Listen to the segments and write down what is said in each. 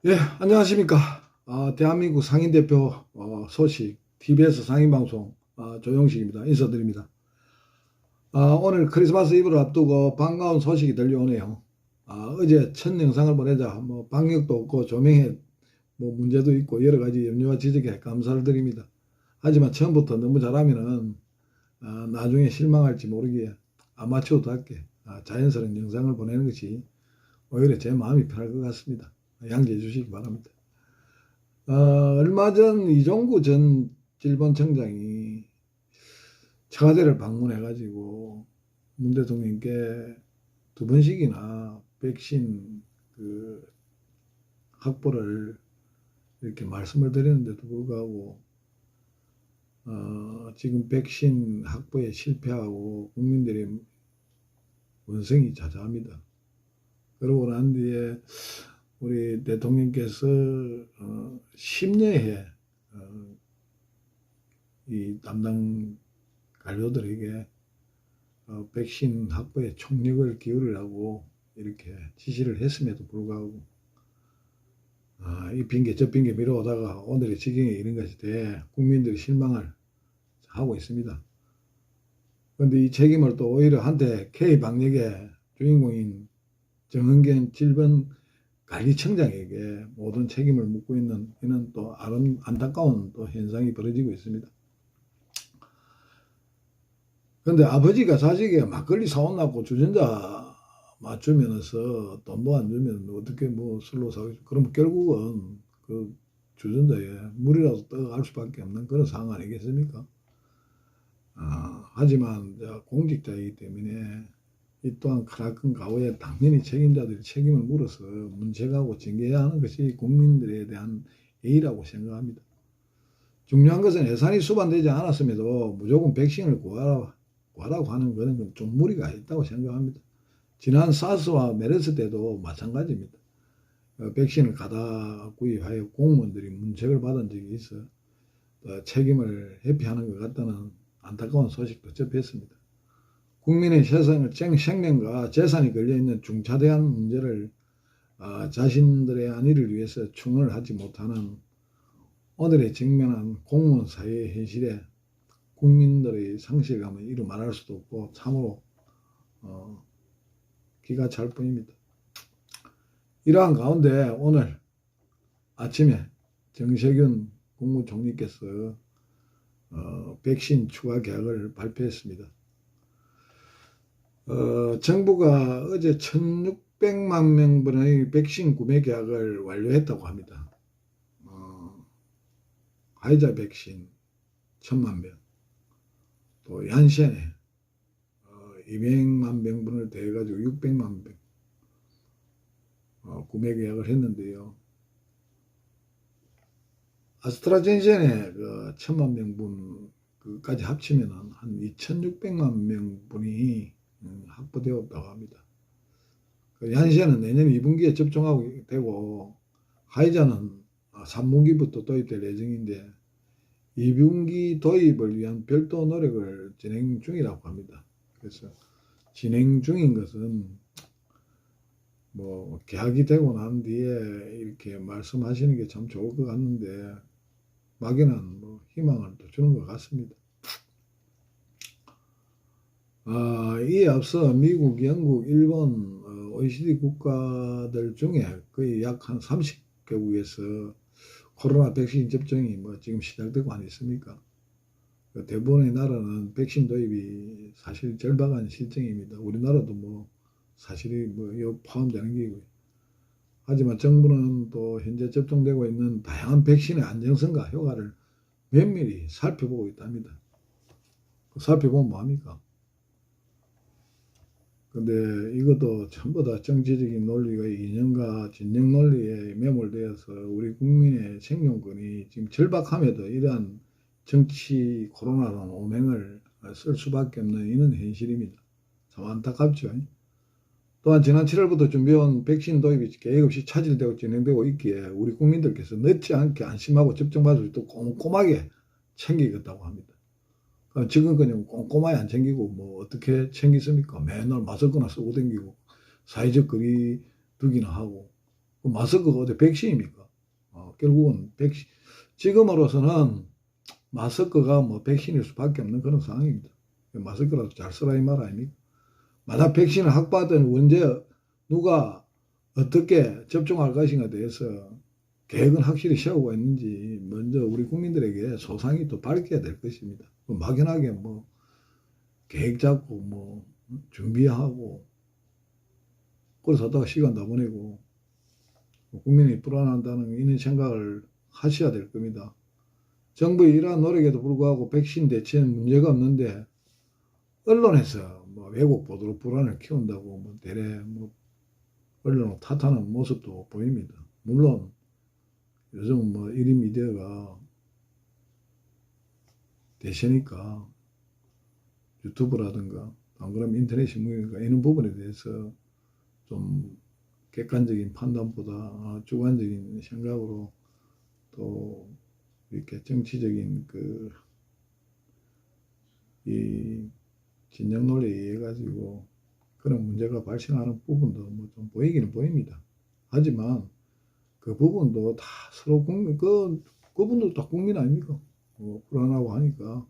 예, 안녕하십니까. 대한민국 상인대표 소식, TBS 상인방송 조영식입니다. 인사드립니다. 오늘 크리스마스 이브를 앞두고 반가운 소식이 들려오네요. 어제 첫 영상을 보내자 뭐 방역도 없고 조명에 뭐 문제도 있고 여러 가지 염려와 지적에 감사를 드립니다. 하지만 처음부터 너무 잘하면은 나중에 실망할지 모르기에 아마추어답게 자연스러운 영상을 보내는 것이 오히려 제 마음이 편할 것 같습니다. 양지해 주시기 바랍니다. 얼마 전 이종구 전 일본청장이 청와대를 방문해가지고 문 대통령께 두 번씩이나 백신 확보를 이렇게 말씀을 드렸는데도 불구하고 지금 백신 확보에 실패하고 국민들의 원성이 자자합니다. 그러고 난 뒤에 우리 대통령께서 10년에 이 담당 관료들에게 백신 확보에 총력을 기울이라고 이렇게 지시를 했음에도 불구하고 이 핑계 저 핑계 미뤄오다가 오늘의 지경에 이른 것이 돼 국민들이 실망을 하고 있습니다. 그런데 이 책임을 또 오히려 한때 K 방역의 주인공인 정은경 질병관리청장에게 모든 책임을 묻고 있는 이는 또 안타까운 또 현상이 벌어지고 있습니다. 그런데 아버지가 자식에게 막걸리 사온다고 주전자 맞추면서 돈도 안 주면 어떻게 뭐 술로 사겠죠. 그러면 결국은 그 주전자에 물이라도 떠갈 수밖에 없는 그런 상황 아니겠습니까? 하지만 공직자이기 때문에 이 또한 크나큰 가오에 당연히 책임자들이 책임을 물어서 문책하고 징계해야 하는 것이 국민들에 대한 예의라고 생각합니다. 중요한 것은 예산이 수반되지 않았음에도 무조건 백신을 구하라고 하는 것은 좀 무리가 있다고 생각합니다. 지난 사스와 메르스 때도 마찬가지입니다. 백신을 가다 구입하여 공무원들이 문책을 받은 적이 있어 책임을 회피하는 것 같다는 안타까운 소식도 접했습니다. 국민의 생명과 재산이 걸려있는 중차대한 문제를 자신들의 안위를 위해서 충원을 하지 못하는 오늘의 직면한 공무원 사회의 현실에 국민들의 상실감을 이루 말할 수도 없고 참으로 기가 찰 뿐입니다. 이러한 가운데 오늘 아침에 정세균 국무총리께서 백신 추가 계약을 발표했습니다. 정부가 어제 1600만 명분의 백신 구매 계약을 완료했다고 합니다. 화이자 백신 1000만 명, 또 얀센에 200만 명분을 더해가지고 600만 명 구매 계약을 했는데요. 아스트라제네카의 1000만 명분까지 합치면 한 2600만 명분이 확보되었다고 합니다. 얀센은 내년 2분기에 접종하고 되고 화이자는 3분기부터 도입될 예정인데 2분기 도입을 위한 별도 노력을 진행 중이라고 합니다. 그래서 진행 중인 것은 뭐 계약이 되고 난 뒤에 이렇게 말씀하시는 게 참 좋을 것 같는데 막연한 뭐 희망을 또 주는 것 같습니다. 이에 앞서 미국, 영국, 일본, OECD 국가들 중에 거의 약 한 30개국에서 코로나 백신 접종이 뭐 지금 시작되고 안 있습니까? 대부분의 나라는 백신 도입이 사실 절박한 실정입니다. 우리나라도 뭐 사실이 뭐 포함되는 게고요. 하지만 정부는 또 현재 접종되고 있는 다양한 백신의 안정성과 효과를 면밀히 살펴보고 있답니다. 살펴보면 뭐합니까? 근데 이것도 전부 다 정치적인 논리가 이념과 진영 논리에 매몰되어서 우리 국민의 생존권이 지금 절박함에도 이러한 정치 코로나라는 오맹을 쓸 수밖에 없는 이런 현실입니다. 참 안타깝죠. 또한 지난 7월부터 준비해온 백신 도입이 계획 없이 차질되고 진행되고 있기에 우리 국민들께서 늦지 않게 안심하고 접종받을 수 있도록 꼼꼼하게 챙기겠다고 합니다. 지금까지 꼼꼼하게 안 챙기고 뭐 어떻게 챙기습니까? 맨날 마스크나 쓰고 다니고 사회적 거리 두기나 하고 그 마스크가 어디 백신입니까? 결국은 백신, 지금으로서는 마스크가 뭐 백신일 수밖에 없는 그런 상황입니다. 마스크라도 잘 쓰라 이 말 아닙니까? 만약 백신을 확보하든 언제 누가 어떻게 접종할 것인가에 대해서 계획은 확실히 세우고 있는지 먼저 우리 국민들에게 소상히 또 밝혀야 될 것입니다. 막연하게 뭐 계획 잡고 뭐 준비하고 그래서 하다가 시간 다 보내고 국민이 불안한다는 이런 생각을 하셔야 될 겁니다. 정부의 이러한 노력에도 불구하고 백신 대체는 문제가 없는데 언론에서 뭐 왜곡 보도로 불안을 키운다고 뭐 대래 뭐 언론을 탓하는 모습도 보입니다. 물론 요즘 뭐 1인 미디어가 대세니까 유튜브라든가 안 그러면 인터넷 신문이니까 이런 부분에 대해서 좀 객관적인 판단보다 주관적인 생각으로 또 이렇게 정치적인 이 진영 논리에 의해 가지고 그런 문제가 발생하는 부분도 뭐 좀 보이기는 보입니다. 하지만 그 부분도 다 서로 그분도 다 국민 아닙니까? 불안하고 하니까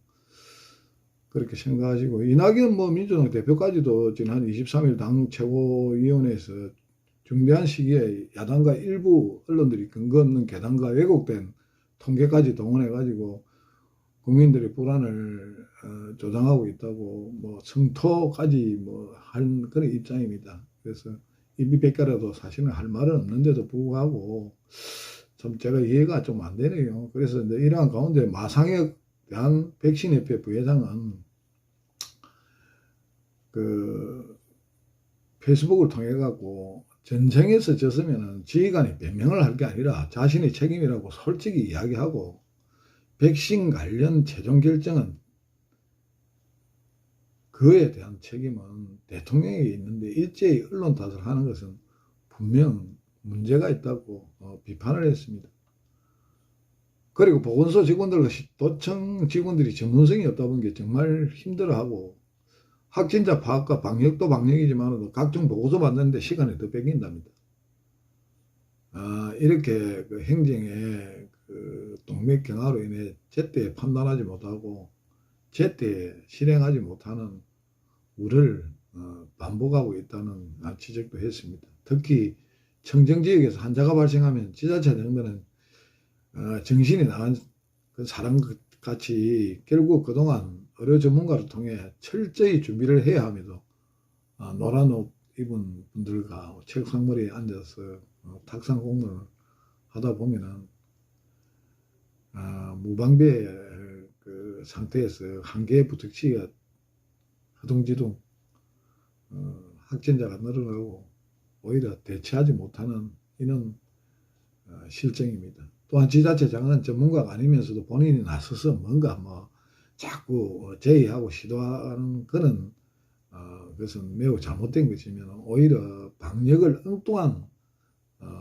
그렇게 생각하시고, 이낙연 뭐 민주당 대표까지도 지난 23일 당 최고위원회에서 중대한 시기에 야당과 일부 언론들이 근거 없는 괴담과 왜곡된 통계까지 동원해가지고 국민들의 불안을 조장하고 있다고 뭐 성토까지 뭐 한 그런 입장입니다. 그래서 입이100개라도 사실은 할 말은 없는데도 불구하고 참 제가 이해가 좀 안 되네요. 그래서 이제 이러한 가운데 마상혁 대한 백신협회 부회장은 페이스북을 통해 갖고 전쟁에서 졌으면은 지휘관이 변명을 할 게 아니라 자신의 책임이라고 솔직히 이야기하고 백신 관련 최종 결정은 그에 대한 책임은 대통령에게 있는데 일제히 언론 탓을 하는 것은 분명 문제가 있다고 비판을 했습니다. 그리고 보건소 직원들과 도청 직원들이 전문성이 없다 본 게 정말 힘들어하고 확진자 파악과 방역도 방역이지만 각종 보고서 받는데 시간이 더 뺏긴답니다. 이렇게 행정의 동맥경화로 인해 제때 판단하지 못하고 제때 실행하지 못하는 우를 반복하고 있다는 지적도 했습니다. 특히 청정지역에서 환자가 발생하면 지자체 정도는 정신이 나간 그 사람같이 결국 그동안 의료 전문가를 통해 철저히 준비를 해야 함에도 노란 옷 입은 분들과 책상머리에 앉아서 탁상 공론을 하다 보면은 무방비의 상태에서 한계에 부닥치기가 허둥지둥 확진자가 늘어나고 오히려 대처하지 못하는 이런 실정입니다. 또한 지자체장은 전문가가 아니면서도 본인이 나서서 뭔가 뭐 자꾸 제의하고 시도하는 그런 그것은 매우 잘못된 것이면 오히려 방역을 엉뚱한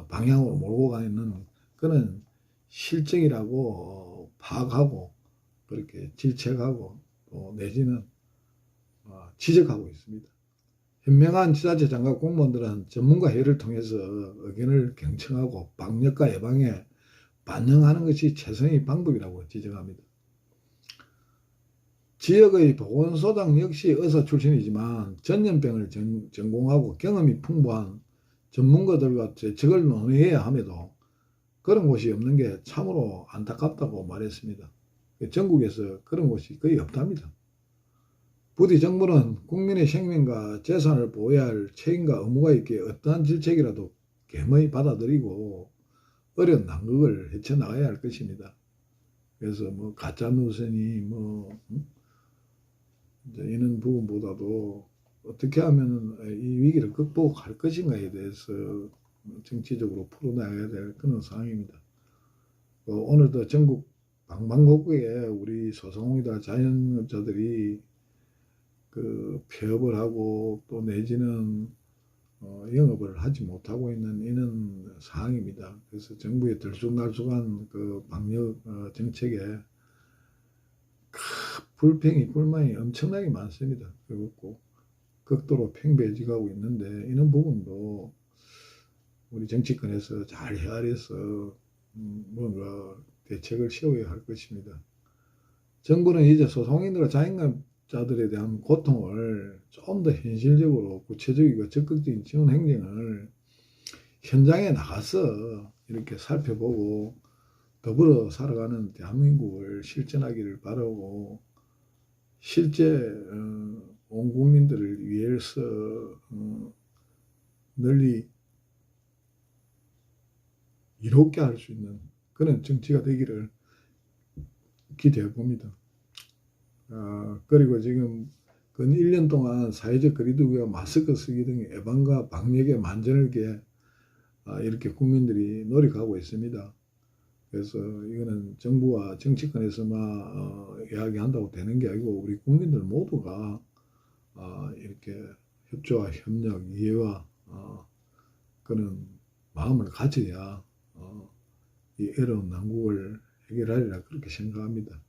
방향으로 몰고 가는 그런 실정이라고 파악하고 그렇게 질책하고 또 내지는 지적하고 있습니다. 현명한 지자체장과 공무원들은 전문가 회의를 통해서 의견을 경청하고 방역과 예방에 반영하는 것이 최선의 방법이라고 지적합니다. 지역의 보건소장 역시 의사 출신이지만 전염병을 전공하고 경험이 풍부한 전문가들과 대책을 논의해야 함에도 그런 곳이 없는 게 참으로 안타깝다고 말했습니다. 전국에서 그런 곳이 거의 없답니다. 부디 정부는 국민의 생명과 재산을 보호해야 할 책임과 의무가 있기에 어떠한 질책이라도 겸허히 받아들이고 어려운 난국을 헤쳐나가야 할 것입니다. 그래서 뭐 가짜뉴스니 이런 부분보다도 어떻게 하면 이 위기를 극복할 것인가에 대해서 정치적으로 풀어나가야 될 그런 상황입니다. 오늘도 전국 방방곡곡에 우리 소상공인들 자영업자들이 폐업을 하고 또 내지는 영업을 하지 못하고 있는 이런 상황입니다. 그래서 정부의 들쑥날쑥한 방역 정책에 불만이 엄청나게 많습니다. 그리고 꼭 극도로 팽배해지고 있는데 이런 부분도 우리 정치권에서 잘 헤아려서 뭔가 대책을 세워야 할 것입니다. 정부는 이제 소상인들과 자영업자들에 대한 고통을 좀 더 현실적으로 구체적이고 적극적인 지원 행정을 현장에 나가서 이렇게 살펴보고 더불어 살아가는 대한민국을 실천하기를 바라고, 실제 온 국민들을 위해서 널리 이롭게 할 수 있는 그런 정치가 되기를 기대해 봅니다. 그리고 지금 근 1년 동안 사회적 거리두기와 마스크 쓰기 등의 예방과 방역에 만전을 기해 이렇게 국민들이 노력하고 있습니다. 그래서 이거는 정부와 정치권에서만 이야기한다고 되는 게 아니고 우리 국민들 모두가 이렇게 협조와 협력, 이해와 그런 마음을 가져야 이 어려운 난국을 해결하리라 그렇게 생각합니다.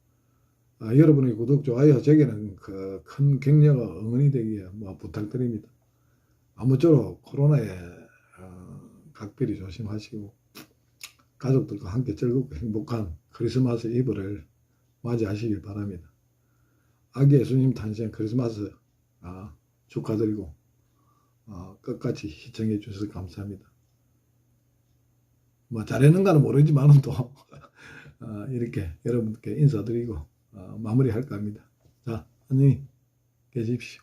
여러분의 구독, 좋아요, 제게는 그 큰 격려가 응원이 되기에 부탁드립니다. 아무쪼록 코로나에 각별히 조심하시고 가족들과 함께 즐겁고 행복한 크리스마스 이브를 맞이하시길 바랍니다. 아기 예수님 탄생 크리스마스 축하드리고 끝까지 시청해 주셔서 감사합니다. 잘했는가는 모르지만 또 이렇게 여러분께 인사드리고 마무리할까 합니다. 자, 안녕히 계십시오.